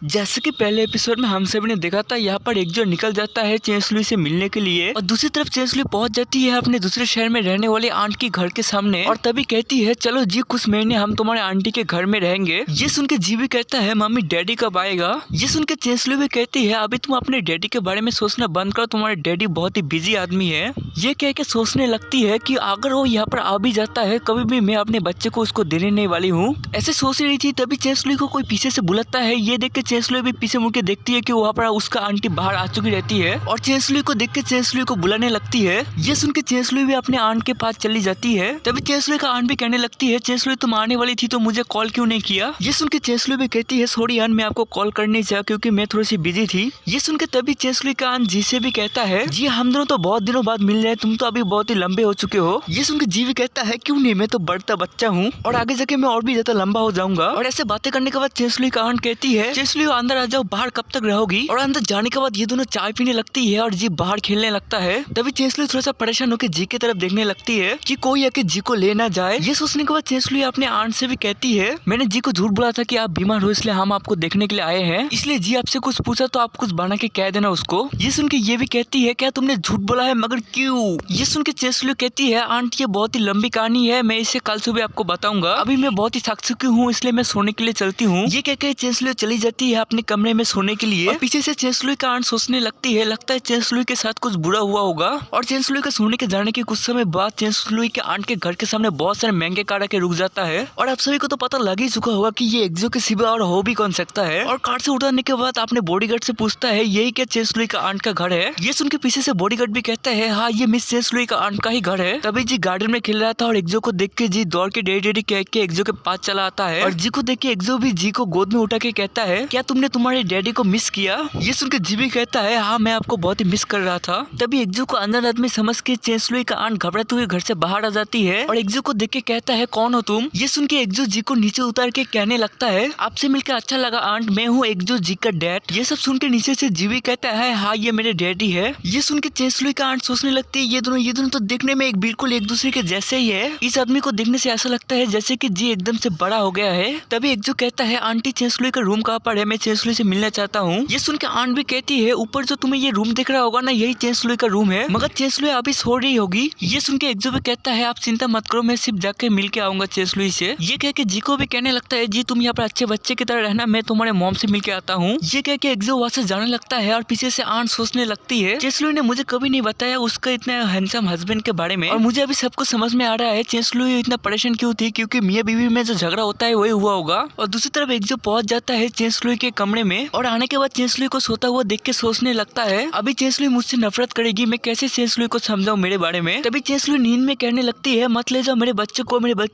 जैसे कि पहले एपिसोड में हम सभी ने देखा था, यहाँ पर एक जो निकल जाता है चेंसलुई से मिलने के लिए और दूसरी तरफ चेंसलुई पहुंच जाती है अपने दूसरे शहर में रहने वाले आंट की घर के सामने और तभी कहती है चलो जी कुछ महीने हम तुम्हारे आंटी के घर में रहेंगे। ये सुन के जी भी कहता है मम्मी डैडी कब आएगा। ये सुन के चेंसलुई भी कहती है अभी तुम अपने डैडी के बारे में सोचना बंद करो, तुम्हारे डैडी बहुत ही बिजी आदमी है। ये कह के सोचने लगती है कि अगर वो यहाँ पर आ भी जाता है कभी भी मैं अपने बच्चे को उसको देने नहीं वाली हूँ। ऐसे सोच रही थी तभी चेंसलुई को कोई पीछे से बुलाता है। ये देख के चेंसलुई भी पीछे मुड़ के देखती है कि वहाँ पर उसका आंटी बाहर आ चुकी रहती है और चेंसलुई को देख के चेंसलुई को बुलाने लगती है। ये सुन के चेंसलुई भी अपने आंट के पास चली जाती है। तभी चेंसलुई का आंट भी कहने लगती है चेंसलुई तुम आने वाली थी तो मुझे कॉल क्यों नहीं किया। ये सुन के चेंसलुई भी कहती है सॉरी आंट मैं आपको कॉल करने चाहा क्योंकि मैं थोड़ी सी बिजी थी। ये सुन के तभी चेंसलुई का आंट जी से भी कहता है जी हम दोनों तो बहुत दिनों बाद मिल रहे हैं, तुम तो अभी बहुत ही लंबे हो चुके हो। ये सुन के जी भी कहता है क्यों नहीं, मैं तो बढ़ता बच्चा हूँ और आगे जाके मैं और भी ज्यादा लंबा हो जाऊंगा। और ऐसे बातें करने के बाद चेंसलुई का आंट कहती है चेंसलुई अंदर आ जाओ, बाहर कब तक रहोगी। और अंदर जाने के बाद ये दोनों चाय पीने लगती है और जी बाहर खेलने लगता है। तभी चेंसलुई थोड़ा सा परेशान होकर जी की तरफ देखने लगती है कि कोई आके जी को ले ना जाए। ये सोचने के बाद चेंसलुई अपने आंट से भी कहती है मैंने जी को झूठ बोला था कि आप बीमार हो इसलिए हम आपको देखने के लिए आए हैं, इसलिए जी आपसे कुछ पूछा तो आप कुछ बना के कह देना उसको। ये सुन के ये भी कहती है क्या तुमने झूठ बोला है मगर क्यों। ये सुन के चेंसलुई कहती है आंट ये बहुत ही लंबी कहानी है, मैं इसे कल सुबह आपको बताऊंगा, अभी मैं बहुत ही थक चुकी हूँ इसलिए मैं सोने के लिए चलती हूँ। ये कहकर चेंसलुई चली जाती है अपने कमरे में सोने के लिए और पीछे से चेंसलुई का आंट सोचने लगती है लगता है चेंसलुई के साथ कुछ बुरा हुआ होगा। और चेंसलुई का सोने के जाने के कुछ समय बाद चेंसलुई के आंट के घर के सामने बहुत सारे महंगे कार आके रुक जाता है और आप सभी को तो पता लग ही चुका होगा कि ये एक्सो के सिवा और हो भी कौन सकता है। और कार से उतरने के बाद अपने बॉडीगार्ड से पूछता है यही क्या चेंसलुई का आंट का घर है। ये सुन के पीछे से बॉडीगार्ड भी कहता है हाँ ये मिस चेंसलुई का आंट का ही घर है। तभी जी गार्डन में खेल रहा था और एक्सो को देख के जी दौड़ के डैडी कह के एक्सो के पास चला आता है और जी को देख के एक्सो भी जी को गोद में उठा के कहता है क्या तुमने तुम्हारे डैडी को मिस किया। ये सुन के जी भी कहता है हाँ मैं आपको बहुत ही मिस कर रहा था। तभी एक्सो को अंदर आदमी समझ के चेंसलुई का आंट घबराते हुए घर से बाहर आ जाती है और एक्सो को देख के कहता है कौन हो तुम। ये सुन के एक्सो जी को नीचे उतार के कहने लगता है आपसे मिलकर अच्छा लगा आंट, मैं हूँ एक्सो जी का डैड। ये सब सुन के नीचे से जी भी कहता है हाँ ये मेरे डैडी है। ये सुन के चेंसलुई का आंट सोचने लगती है ये दोनों तो देखने में बिल्कुल एक दूसरे के जैसे ही है। इस आदमी को देखने से ऐसा लगता है जैसे कि जी एकदम से बड़ा हो गया है। तभी एक्सो कहता है आंटी चेंसलुई का रूम कहाँ पर है, मैं चेंसलुई से मिलना चाहता हूँ। ये सुन के आंट भी कहती है ऊपर जो तुम्हें ये रूम दिख रहा होगा ना यही चेंसलुई का रूम है, मगर चेंसलुई अभी सो रही होगी। ये सुन के एक्सो भी कहता है आप चिंता मत करो मैं सिर्फ जाके मिल के आऊंगा चेंसलुई से। ये कह के जी को भी कहने लगता है जी तुम यहाँ पर अच्छे बच्चे की तरह रहना, मैं तुम्हारे मॉम से मिल के आता हूँ। ये कह के एक्सो वहाँ से जाने लगता है और पीछे से आंट सोचने लगती है चेंसलुई ने मुझे कभी नहीं बताया उसका इतना हैंडसम हस्बैंड के बारे में और मुझे अभी सब कुछ समझ में आ रहा है चेंसलुई इतना परेशान क्यों थी, क्योंकि मियां बीवी में जो झगड़ा होता है वही हुआ होगा। और दूसरी तरफ एक्सो पहुंच जाता है चेंसलुई के कमरे में और आने के बाद चेंसलुई को सोता हुआ देख के सोचने लगता है अभी चेंसलुई मुझसे नफरत करेगी, मैं कैसे चेंसलुई को समझाऊं मेरे बारे में। तभी चेंसलुई नींद में कहने लगती है मत ले जाओ मेरे बच्चे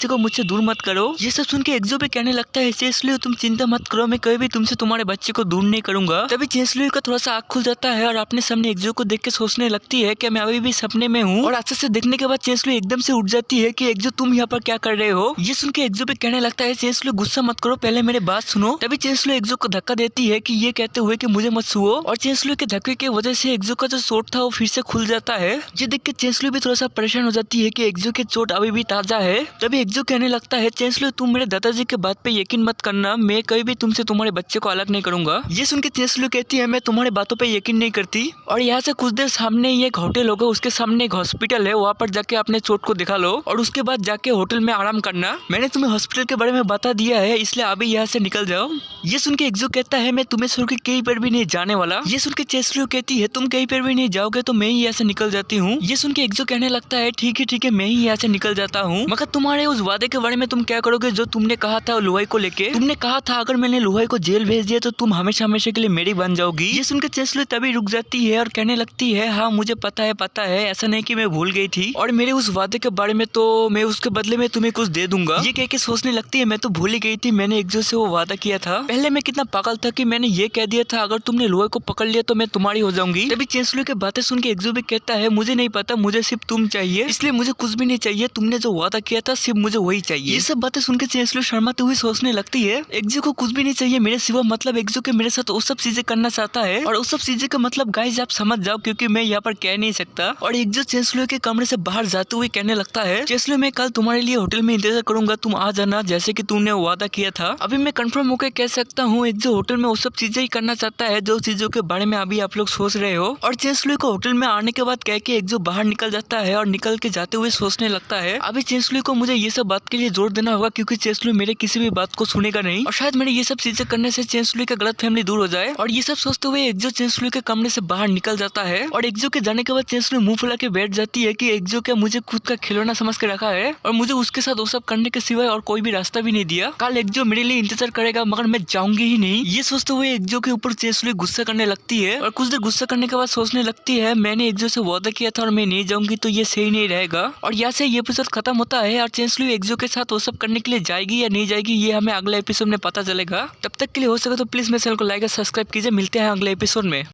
को मुझसे दूर मत करो। ये सब सुन के एक्सो भी कहने लगता है चेंसलुई तुम चिंता मत करो, मैं कभी भी तुमसे तुम्हारे बच्चे को दूर नहीं करूंगा। तभी चेंसलुई का थोड़ा सा आँख खुल जाता है और अपने सामने एक्सो को देख के सोचने लगती है कि मैं अभी भी सपने में हूँ। और अच्छे से देखने के बाद चेंसलुई एकदम से उठ जाती है कि एक्सो तुम यहाँ पर क्या कर रहे हो। ये सुन के एक्सो भी कहने लगता है चेंसलुई गुस्सा मत करो, पहले मेरे बात सुनो। तभी चेंसलुई एक्सो को धक्का देती है कि ये कहते हुए कि मुझे मत छुओ और चेंसलुई के धक्के की वजह से एक्सो का जो चोट था वो फिर से खुल जाता है। ये देख के चेंसलुई भी थोड़ा सा परेशान हो जाती है कि एक्सो के चोट अभी भी ताजा है। तभी एक्सो कहने लगता है चेंसलुई तुम मेरे दादाजी के बात पे यकीन मत करना, मैं कभी भी तुमसे तुम्हारे बच्चे को अलग नहीं करूंगा। ये सुन के चेंसलुई कहती है मैं तुम्हारी बातों पे यकीन नहीं करती। और यहाँ से कुछ देर सामने ही एक होटल होगा, उसके सामने एक हॉस्पिटल है, वहाँ पर जाके अपने चोट को दिखा लो और उसके बाद जाके होटल में आराम करना। मैंने तुम्हें हॉस्पिटल के बारे में बता दिया है इसलिए अभी यहाँ से निकल जाओ। ये सुन के एक्सो कहता है मैं तुम्हें छोड़ के कहीं पर भी नहीं जाने वाला। ये सुन के चेंसलुई कहती है तुम कहीं पर भी नहीं जाओगे तो मैं ही यहाँ से निकल जाती हूँ। ये सुन के एक्सो कहने लगता है ठीक है मैं ही यहाँ से निकल जाता हूँ, मगर तुम्हारे उस वादे के बारे में तुम क्या करोगे जो तुमने कहा था लुहाई को लेके। तुमने कहा था अगर मैंने लुहाई को जेल भेज दिया तो तुम हमेशा हमेशा के लिए मेरी बन जाओगी। ये सुन के चेंसलुई तभी रुक जाती है और कहने लगती है हाँ मुझे पता है ऐसा नहीं कि मैं भूल गई थी और मेरे उस वादे के बारे में तो मैं उसके बदले में तुम्हें कुछ दे दूंगा। ये कह के सोचने लगती है मैं तो भूल ही गई थी, मैंने एक्सो से वो वादा किया था। पहले मैं कितना पागल था कि मैंने ये कह दिया था अगर तुमने लुहाई को पकड़ लिया तो मैं तुम्हारी हो जाऊंगी। तभी चेंसलुई की बातें सुन के एक्सो भी कहता है मुझे नहीं पता, मुझे सिर्फ तुम चाहिए, इसलिए मुझे कुछ भी नहीं चाहिए, तुमने जो वादा किया था सिर्फ मुझे वही चाहिए। ये सब बातें सुन के चेंसलुई शर्माते हुए सोचने लगती है एक्सो को कुछ भी नहीं चाहिए मेरे सिवा, मतलब एक्सो के मेरे साथ वो सब चीजें करना चाहता है और उस सब चीजें का मतलब गाइस आप समझ जाओ क्योंकि मैं यहाँ पर कह नहीं सकता। और एक्सो चेंसलुई के कमरे से बाहर जाते हुए कहने लगता है चेंसलुई मैं कल तुम्हारे लिए होटल में इंतजार करूंगा, तुम आ जाना जैसे कि तुमने वादा किया था। अभी मैं कंफर्म होकर कह सकता हूँ एक्जो होटल में वो सब चीजें ही करना चाहता है जो चीजों के बारे में अभी आप लोग सोच रहे हो। और चेंसलुई को होटल में आने के बाद कह के एक्जो बाहर निकल जाता है और निकल के जाते हुए सोचने लगता है अभी चेंसलुई को मुझे ये सब बात के लिए जोर देना होगा क्योंकि चेंसलुई मेरे किसी भी बात को सुनेगा नहीं और शायद मेरे ये सब चीजें करने से चेंसलुई का गलत फैमिली दूर हो जाए। और ये सब सोचते हुए एक्जो चेंसलुई के कमरे से बाहर निकल जाता है और एक्जो के जाने के बाद चेंसलुई मुंह फुला के बैठ जाती है कि एक्जो क्या मुझे खुद का खिलौना समझ के रखा है और मुझे उसके साथ वो सब करने के सिवाय और कोई भी रास्ता भी नहीं दिया। कल एक्जो मेरे लिए इंतजार करेगा मगर मैं जाऊंगी ही नहीं। ये सोचते हुए एक्जो के ऊपर चेंसलुई गुस्सा करने लगती है और कुछ देर गुस्सा करने के बाद सोचने लगती है मैंने एक्जो से वादा किया था और मैं नहीं जाऊंगी तो ये सही नहीं रहेगा। और यहाँ से ये एपिसोड खत्म होता है और चेंसलुई एक्जो के साथ वो सब करने के लिए जाएगी या नहीं जाएगी ये हमें अगले एपिसोड में पता चलेगा। तब तक के लिए हो सके तो प्लीज मेरे चैनल को लाइक और सब्सक्राइब कीजिए। मिलते हैं अगले एपिसोड में।